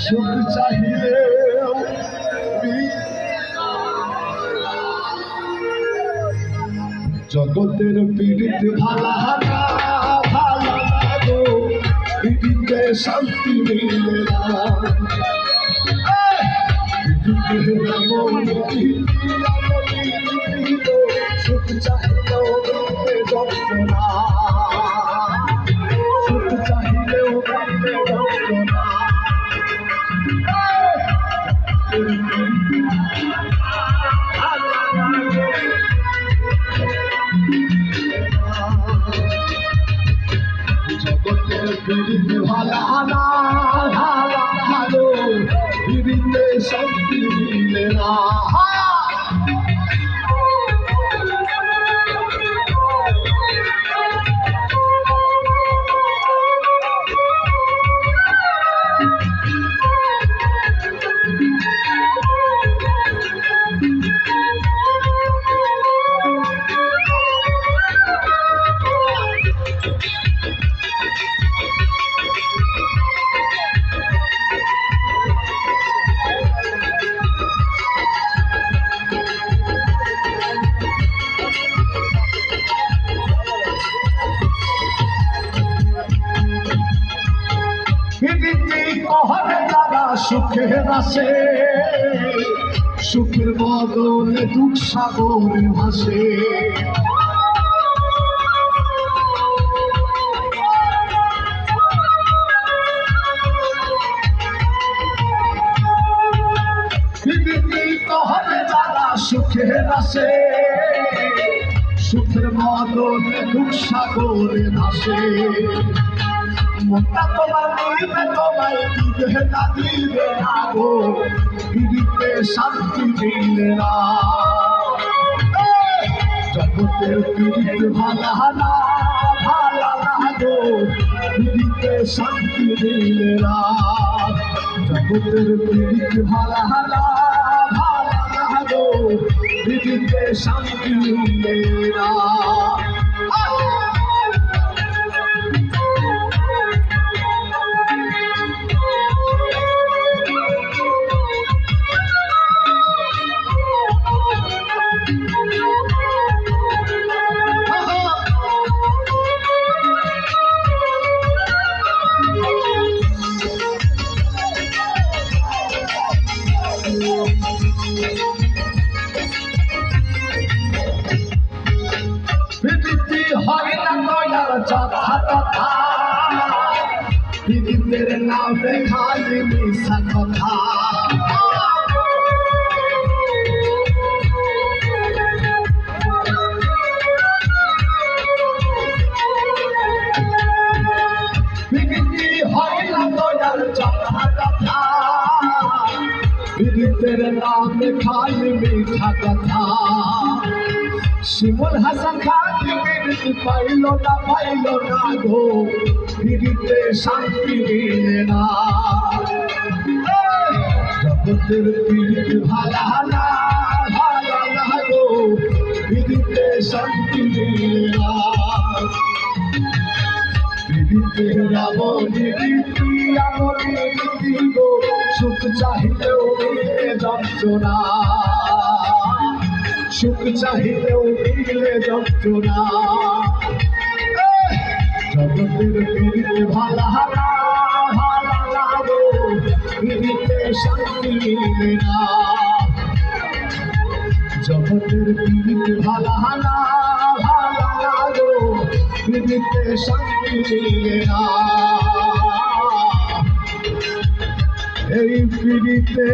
সুখ চাহিলে জগতের পীড়িত ভালা ভালা গো, পীড়িতে শান্তি মিলে না। সুখ চাহিলেও যন্ত্রণা, সুখ চাহিলেও যন্ত্রণা। জগতের পীড়িত ভালা ভালো, পীড়িতে শান্তি মিলে না। সুখের আসে, সুখের বদলে দুঃখ সাগর ভাসে। সুখের আসে, সুখের বদলে দুঃখ সাগর ভাসে। মনটা তোমার নিবে, তোমায় দিবে না দিবে না গো, পীড়িতে শান্তি মিলে না। জগতের পীড়িত ভালা না গো, পীড়িতে শান্তি মিলে না। জগতের পীড়িত ভালা না গো, পীড়িতে শান্তি মিলে না। পীড়িতি হয় না দয়ার যথা তথা, পীড়িতের নামে খালি মিশা কথা। পীড়িতি হয় না দয়ার যথা তথা, পীড়িতের নামে খালি মিঠা কথা। শিমুল হাসান খান পীড়িত পাইল না গো, পীড়িতে শান্তি মিলে না। জগতের পীড়িত ভালা না গো, পীড়িতে শান্তি মিলে না। পীড়িতে রাবণী রীতি গো, সুখ চাহিলেও মিলে যন্ত্রণা, সুখ চাহিলেও মিলে যন্ত্রণা। জগতের পীড়িত ভালা গো, পীড়িতে শান্তি মিলে না। জগতের পীড়িত ভালা গো, পীড়িতে শান্তি মিলে না। এই পীড়িতে